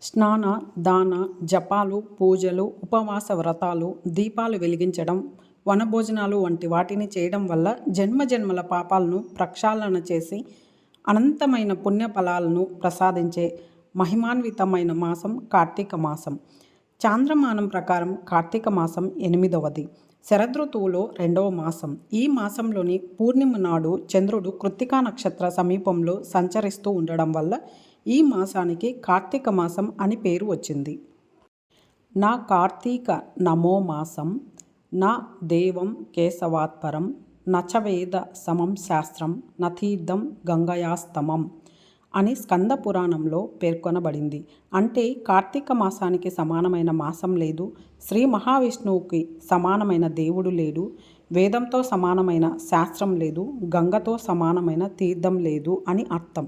స్నాన, దాన, జపాలు, పూజలు, ఉపవాస వ్రతాలు, దీపాలు వెలిగించడం, వనభోజనాలు వంటి వాటిని చేయడం వల్ల జన్మజన్మల పాపాలను ప్రక్షాళన చేసి అనంతమైన పుణ్యఫలాలను ప్రసాదించే మహిమాన్వితమైన మాసం కార్తీక మాసం. చాంద్రమానం ప్రకారం కార్తీక మాసం 8వది. శరదృతువులో 2వ మాసం. ఈ మాసంలోని పూర్ణిమ నాడు చంద్రుడు కృత్తికా నక్షత్ర సమీపంలో సంచరిస్తూ ఉండడం వల్ల ఈ మాసానికి కార్తీక మాసం అని పేరు వచ్చింది. నా కార్తీక నమో మాసం, నా దేవం కేశవాత్పరం, నచవేద సమం శాస్త్రం, నతీర్థం గంగయాస్తమం అని స్కంద పురాణంలో పేర్కొనబడింది. అంటే కార్తీక మాసానికి సమానమైన మాసం లేదు, శ్రీ మహావిష్ణువుకి సమానమైన దేవుడు లేడు, వేదంతో సమానమైన శాస్త్రం లేదు, గంగతో సమానమైన తీర్థం లేదు అని అర్థం.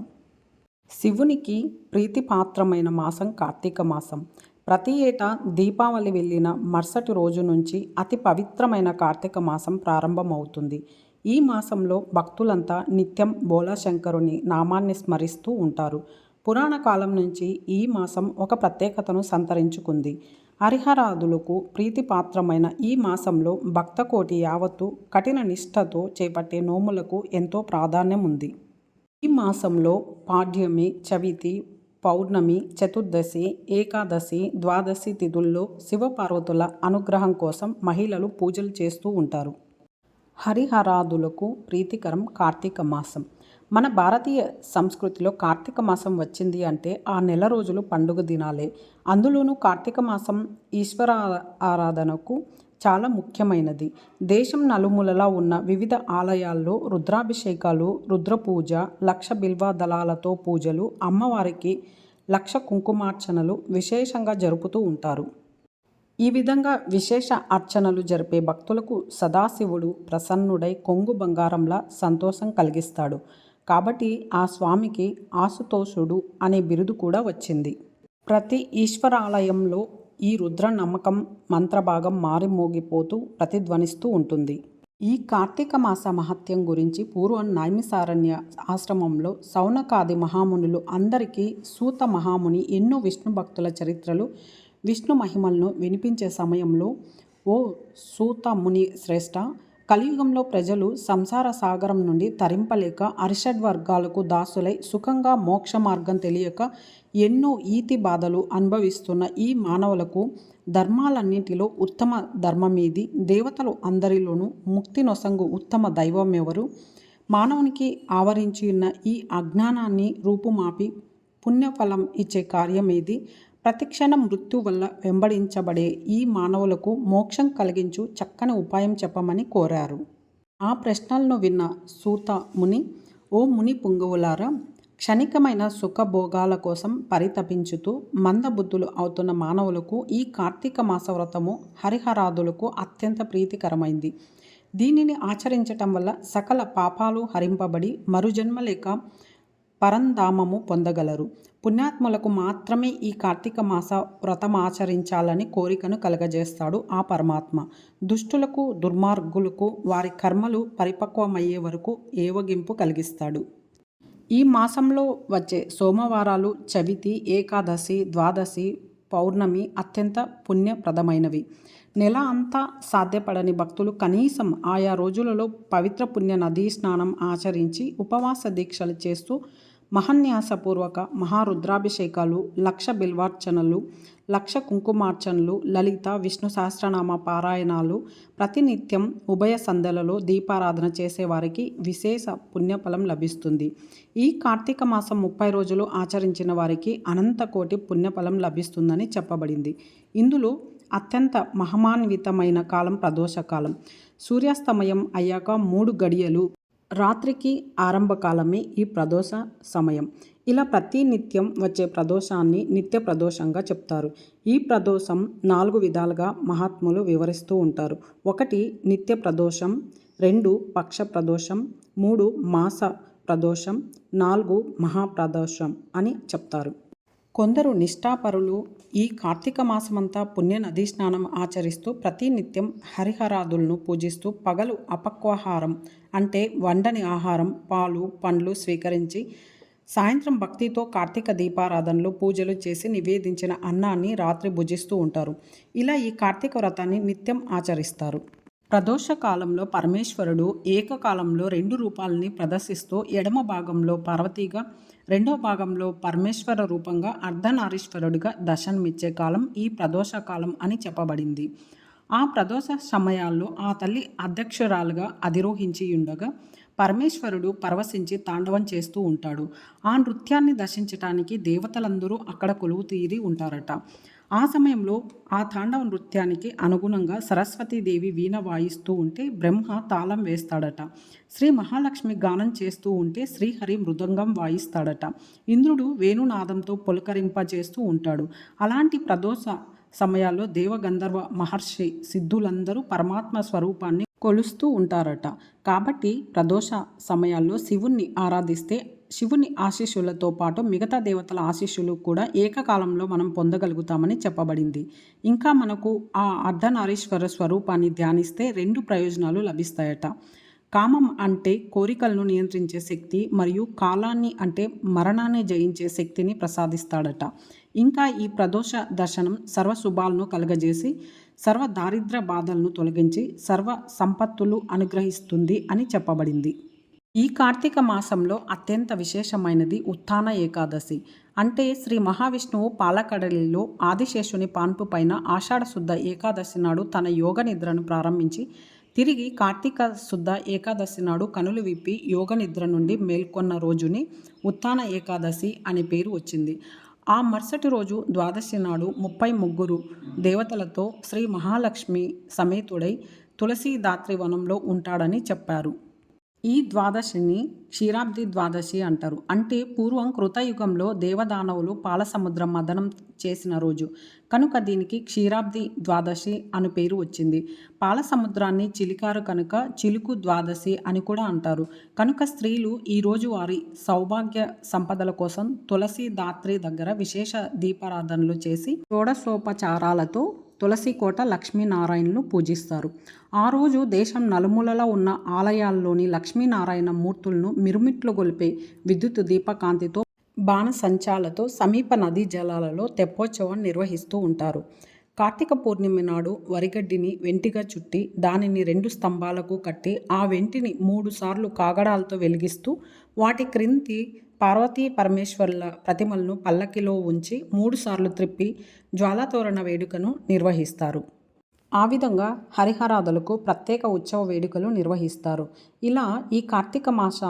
శివునికి ప్రీతిపాత్రమైన మాసం కార్తీక మాసం. ప్రతి ఏటా దీపావళి వెళ్ళిన మరుసటి రోజు నుంచి అతి పవిత్రమైన కార్తీక మాసం ప్రారంభమవుతుంది. ఈ మాసంలో భక్తులంతా నిత్యం బోళాశంకరుని నామాన్ని స్మరిస్తూ ఉంటారు. పురాణ కాలం నుంచి ఈ మాసం ఒక ప్రత్యేకతను సంతరించుకుంది. హరిహరాదులకు ప్రీతిపాత్రమైన ఈ మాసంలో భక్తకోటి యావత్తు కఠిన నిష్ఠతో చేపట్టే నోములకు ఎంతో ప్రాధాన్యం ఉంది. ఈ మాసంలో పాడ్యమి, చవితి, పౌర్ణమి, చతుర్దశి, ఏకాదశి, ద్వాదశి తిథుల్లో శివపార్వతుల అనుగ్రహం కోసం మహిళలు పూజలు చేస్తూ ఉంటారు. హరిహరాదులకు ప్రీతికరం కార్తీక మాసం. మన భారతీయ సంస్కృతిలో కార్తీక మాసం వచ్చింది అంటే ఆ నెల రోజులు పండుగ దినాలే. అందులోనూ కార్తీక మాసం ఈశ్వర ఆరాధనకు చాలా ముఖ్యమైనది. దేశం నలుమూలలా ఉన్న వివిధ ఆలయాల్లో రుద్రాభిషేకాలు, రుద్రపూజ, 1,00,000 బిల్వ దళాలతో పూజలు, అమ్మవారికి 1,00,000 కుంకుమార్చనలు విశేషంగా జరుపుతూ ఉంటారు. ఈ విధంగా విశేష అర్చనలు జరిపే భక్తులకు సదాశివుడు ప్రసన్నుడై కొంగు బంగారంలా సంతోషం కలిగిస్తాడు. కాబట్టి ఆ స్వామికి ఆశుతోషుడు అనే బిరుదు కూడా వచ్చింది. ప్రతి ఈశ్వరాలయంలో ఈ రుద్ర నమ్మకం మంత్రభాగం మారిమోగిపోతూ ప్రతిధ్వనిస్తూ ఉంటుంది. ఈ కార్తీక మాస మహత్యం గురించి పూర్వం నైమిసారణ్య ఆశ్రమంలో సౌనకాది మహామునులు అందరికీ సూత మహాముని ఎన్నో విష్ణు భక్తుల చరిత్రలు, విష్ణు మహిమలను వినిపించే సమయంలో, ఓ సూత ముని శ్రేష్ఠ, కలియుగంలో ప్రజలు సంసార సాగరం నుండి తరింపలేక అరిషడ్వర్గాలకు దాసులై సుఖంగా మోక్ష మార్గం తెలియక ఎన్నో ఈతి బాధలు అనుభవిస్తున్న ఈ మానవులకు ధర్మాలన్నింటిలో ఉత్తమ ధర్మమేది, దేవతలు అందరిలోనూ ముక్తి నొసంగు ఉత్తమ దైవం ఎవరు, మానవునికి ఆవరించి ఉన్న ఈ అజ్ఞానాన్ని రూపుమాపి పుణ్యఫలం ఇచ్చే కార్యమేది, ప్రతిక్షణం మృత్యు వల్ల వెంబడించబడే ఈ మానవులకు మోక్షం కలిగించు చక్కని ఉపాయం చెప్పమని కోరారు. ఆ ప్రశ్నలను విన్న సూత ముని, ఓ ముని పుంగవులారా, క్షణికమైన సుఖభోగాల కోసం పరితపించుతూ మందబుద్ధులు అవుతున్న మానవులకు ఈ కార్తీక మాస వ్రతము హరిహరాదులకు అత్యంత ప్రీతికరమైంది. దీనిని ఆచరించటం వల్ల సకల పాపాలు హరింపబడి మరుజన్మ లేక పరంధామము పొందగలరు. పుణ్యాత్ములకు మాత్రమే ఈ కార్తీక మాస వ్రతం ఆచరించాలని కోరికను కలగజేస్తాడు ఆ పరమాత్మ. దుష్టులకు, దుర్మార్గులకు వారి కర్మలు పరిపక్వమయ్యే వరకు ఏవగింపు కలిగిస్తాడు. ఈ మాసంలో వచ్చే సోమవారాలు, చవితి, ఏకాదశి, ద్వాదశి, పౌర్ణమి అత్యంత పుణ్యప్రదమైనవి. నెల అంతా సాధ్యపడని భక్తులు కనీసం ఆయా రోజులలో పవిత్ర పుణ్య నదీ స్నానం ఆచరించి ఉపవాస దీక్షలు చేస్తూ మహాన్యాసపూర్వక మహారుద్రాభిషేకాలు, 1,00,000 బిల్వార్చనలు, 1,00,000 కుంకుమార్చనలు, లలిత విష్ణు సహస్రనామ పారాయణాలు, ప్రతినిత్యం ఉభయ సంధ్యలలో దీపారాధన చేసేవారికి విశేష పుణ్యఫలం లభిస్తుంది. ఈ కార్తీక మాసం 30 రోజులు ఆచరించిన వారికి అనంతకోటి పుణ్యఫలం లభిస్తుందని చెప్పబడింది. ఇందులో అత్యంత మహిమాన్వితమైన కాలం ప్రదోషకాలం. సూర్యాస్తమయం అయ్యాక 3 గడియలు రాత్రికి ఆరంభకాలమే ఈ ప్రదోష సమయం. ఇలా ప్రతి నిత్యం వచ్చే ప్రదోషాన్ని నిత్య ప్రదోషంగా చెప్తారు. ఈ ప్రదోషం 4 విధాలుగా మహాత్ములు వివరిస్తూ ఉంటారు. 1 నిత్య ప్రదోషం, 2 పక్ష ప్రదోషం, 3 మాస ప్రదోషం, 4 మహాప్రదోషం అని చెప్తారు. కొందరు నిష్ఠాపరులు ఈ కార్తీక మాసమంతా పుణ్య నదీ స్నానం ఆచరిస్తూ ప్రతినిత్యం హరిహరాదులను పూజిస్తూ పగలు అపక్వాహారం అంటే వండని ఆహారం, పాలు, పండ్లు స్వీకరించి సాయంత్రం భక్తితో కార్తీక దీపారాధనలు పూజలు చేసి నివేదించిన అన్నాన్ని రాత్రి భుజిస్తూ ఉంటారు. ఇలా ఈ కార్తీక వ్రతాన్ని నిత్యం ఆచరిస్తారు. ప్రదోష కాలంలో పరమేశ్వరుడు ఏకకాలంలో 2 రూపాలని ప్రదర్శిస్తూ ఎడమ భాగంలో పార్వతీగా, రెండో భాగంలో పరమేశ్వర రూపంగా అర్ధనారీశ్వరుడిగా దర్శనమిచ్చే కాలం ఈ ప్రదోష కాలం అని చెప్పబడింది. ఆ ప్రదోష సమయాల్లో ఆ తల్లి అధ్యక్షురాలుగా అధిరోహించి ఉండగా పరమేశ్వరుడు పరవశించి తాండవం చేస్తూ ఉంటాడు. ఆ నృత్యాన్ని దర్శించటానికి దేవతలందరూ అక్కడ కొలువు తీరి ఉంటారట. ఆ సమయంలో ఆ తాండవ నృత్యానికి అనుగుణంగా సరస్వతీదేవి వీణ వాయిస్తూ ఉంటే బ్రహ్మ తాళం వేస్తాడట. శ్రీ మహాలక్ష్మి గానం చేస్తూ ఉంటే శ్రీహరి మృదంగం వాయిస్తాడట. ఇంద్రుడు వేణునాదంతో పులకరింపజేస్తూ ఉంటాడు. అలాంటి ప్రదోష సమయాల్లో దేవగంధర్వ మహర్షి సిద్ధులందరూ పరమాత్మ స్వరూపాన్ని కొలుస్తూ ఉంటారట. కాబట్టి ప్రదోష సమయాల్లో శివుణ్ణి ఆరాధిస్తే శివుని ఆశీస్సులతో పాటు మిగతా దేవతల ఆశీస్సులు కూడా ఏకకాలంలో మనం పొందగలుగుతామని చెప్పబడింది. ఇంకా మనకు ఆ అర్ధనారీశ్వర స్వరూపాన్ని ధ్యానిస్తే 2 ప్రయోజనాలు లభిస్తాయట. కామం అంటే కోరికలను నియంత్రించే శక్తి, మరియు కాలాన్ని అంటే మరణాన్ని జయించే శక్తిని ప్రసాదిస్తాడట. ఇంకా ఈ ప్రదోష దర్శనం సర్వ శుభాలను కలగజేసి సర్వ దారిద్ర బాధలను తొలగించి సర్వ సంపత్తులు అనుగ్రహిస్తుంది అని చెప్పబడింది. ఈ కార్తీక మాసంలో అత్యంత విశేషమైనది ఉత్థాన ఏకాదశి. అంటే శ్రీ మహావిష్ణువు పాలకడలిలో ఆదిశేషుని పాన్పు పైన ఆషాఢ శుద్ధ ఏకాదశి నాడు తన యోగ నిద్రను ప్రారంభించి తిరిగి కార్తీక శుద్ధ ఏకాదశి నాడు కనులు విప్పి యోగ నిద్ర నుండి మేల్కొన్న రోజుని ఉత్థాన ఏకాదశి అనే పేరు వచ్చింది. ఆ మరుసటి రోజు ద్వాదశి నాడు 33 దేవతలతో శ్రీ మహాలక్ష్మి సమేతుడై తులసీదాత్రి వనంలో ఉంటాడని చెప్పారు. ఈ ద్వాదశిని క్షీరాబ్ది ద్వాదశి అంటారు. అంటే పూర్వం కృతయుగంలో దేవదానవులు పాలసముద్రం మదనం చేసిన రోజు కనుక దీనికి క్షీరాబ్ది ద్వాదశి అని పేరు వచ్చింది. పాలసముద్రాన్ని చిలికారు కనుక చిలుకు ద్వాదశి అని కూడా అంటారు. కనుక స్త్రీలు ఈరోజు వారి సౌభాగ్య సంపదల కోసం తులసి దాత్రి దగ్గర విశేష దీపారాధనలు చేసి షోడశోపచారాలతో తులసికోట లక్ష్మీనారాయణను పూజిస్తారు. ఆ రోజు దేశం నలుమూలలా ఉన్న ఆలయాల్లోని లక్ష్మీనారాయణ మూర్తులను మిరుమిట్లు గొలిపే విద్యుత్ దీపకాంతితో బాణసంచాలతో సమీప నదీ జలాలలో తెప్పోత్సవం నిర్వహిస్తూ ఉంటారు. కార్తీక పూర్ణిమ నాడు వరిగడ్డిని వెంటిగా చుట్టి దానిని 2 స్తంభాలకు కట్టి ఆ వెంటిని 3 సార్లు కాగడాలతో వెలిగిస్తూ వాటి క్రింది పార్వతీ పరమేశ్వరుల ప్రతిమలను పల్లకిలో ఉంచి 3 సార్లు త్రిప్పి జ్వాలాతోరణ వేడుకను నిర్వహిస్తారు. ఆ విధంగా హరిహరాదులకు ప్రత్యేక ఉత్సవ వేడుకలు నిర్వహిస్తారు. ఇలా ఈ కార్తీక మాస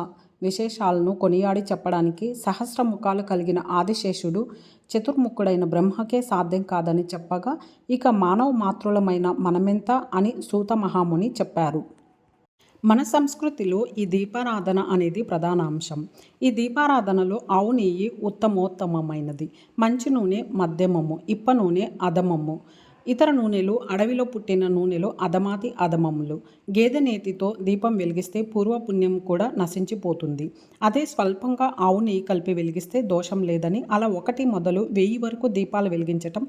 విశేషాలను కొనియాడి చెప్పడానికి సహస్రముఖాలు కలిగిన ఆదిశేషుడు చతుర్ముఖుడైన బ్రహ్మకే సాధ్యం కాదని చెప్పగా ఇక మానవ మాతృలమైన మనమెంత అని సూత మహాముని చెప్పారు. మన సంస్కృతిలో ఈ దీపారాధన అనేది ప్రధాన అంశం. ఈ దీపారాధనలో ఆవు నెయ్యి ఉత్తమోత్తమమైనది, మంచి నూనె మధ్యమము, ఇప్ప నూనె అధమము, ఇతర నూనెలు అడవిలో పుట్టిన నూనెలు అధమాతి అధమములు. గేదె నేతితో దీపం వెలిగిస్తే పూర్వపుణ్యం కూడా నశించిపోతుంది. అదే స్వల్పంగా ఆవు నెయ్యి కలిపి వెలిగిస్తే దోషం లేదని, అలా 1 మొదలు 1000 వరకు దీపాలు వెలిగించటం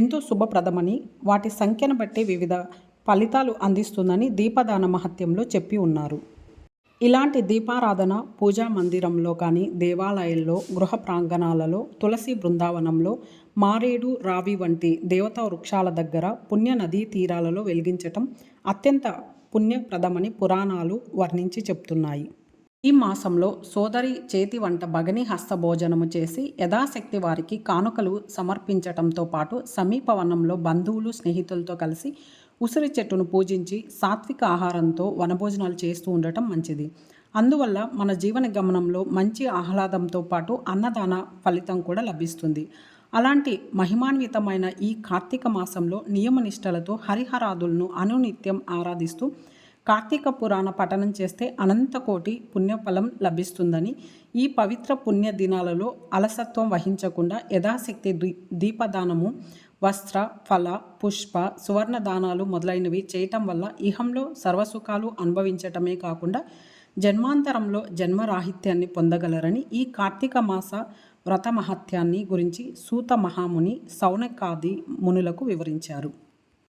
ఎంతో శుభప్రదమని, వాటి సంఖ్యను బట్టి వివిధ ఫలితాలు అందిస్తుందని దీపదాన మహత్యంలో చెప్పి ఉన్నారు. ఇలాంటి దీపారాధన పూజా మందిరంలో కానీ, దేవాలయాల్లో, గృహ ప్రాంగణాలలో, తులసి బృందావనంలో, మారేడు, రావి వంటి దేవతా వృక్షాల దగ్గర, పుణ్య నదీ తీరాలలో వెలిగించటం అత్యంత పుణ్యప్రదమని పురాణాలు వర్ణించి చెప్తున్నాయి. ఈ మాసంలో సోదరి చేతి వంట భగని హస్త భోజనము చేసి యథాశక్తి వారికి కానుకలు సమర్పించటంతో పాటు సమీప వనంలో బంధువులు స్నేహితులతో కలిసి ఉసిరి చెట్టును పూజించి సాత్విక ఆహారంతో వనభోజనాలు చేస్తూ ఉండటం మంచిది. అందువల్ల మన జీవన గమనంలో మంచి ఆహ్లాదంతో పాటు అన్నదాన ఫలితం కూడా లభిస్తుంది. అలాంటి మహిమాన్వితమైన ఈ కార్తీక మాసంలో నియమనిష్టలతో హరిహరాదులను అనునిత్యం ఆరాధిస్తూ కార్తీక పురాణ పఠనం చేస్తే అనంతకోటి పుణ్యఫలం లభిస్తుందని, ఈ పవిత్ర పుణ్య దినాలలో అలసత్వం వహించకుండా యథాశక్తి దీపదానము, వస్త్ర, ఫల, పుష్ప, సువర్ణ దానాలు మొదలైనవి చేయటం వల్ల ఇహంలో సర్వసుఖాలు అనుభవించటమే కాకుండా జన్మాంతరంలో జన్మరాహిత్యాన్ని పొందగలరని ఈ కార్తీక మాస వ్రత మహత్యాన్ని గురించి సూత మహాముని సౌనకాది మునులకు వివరించారు.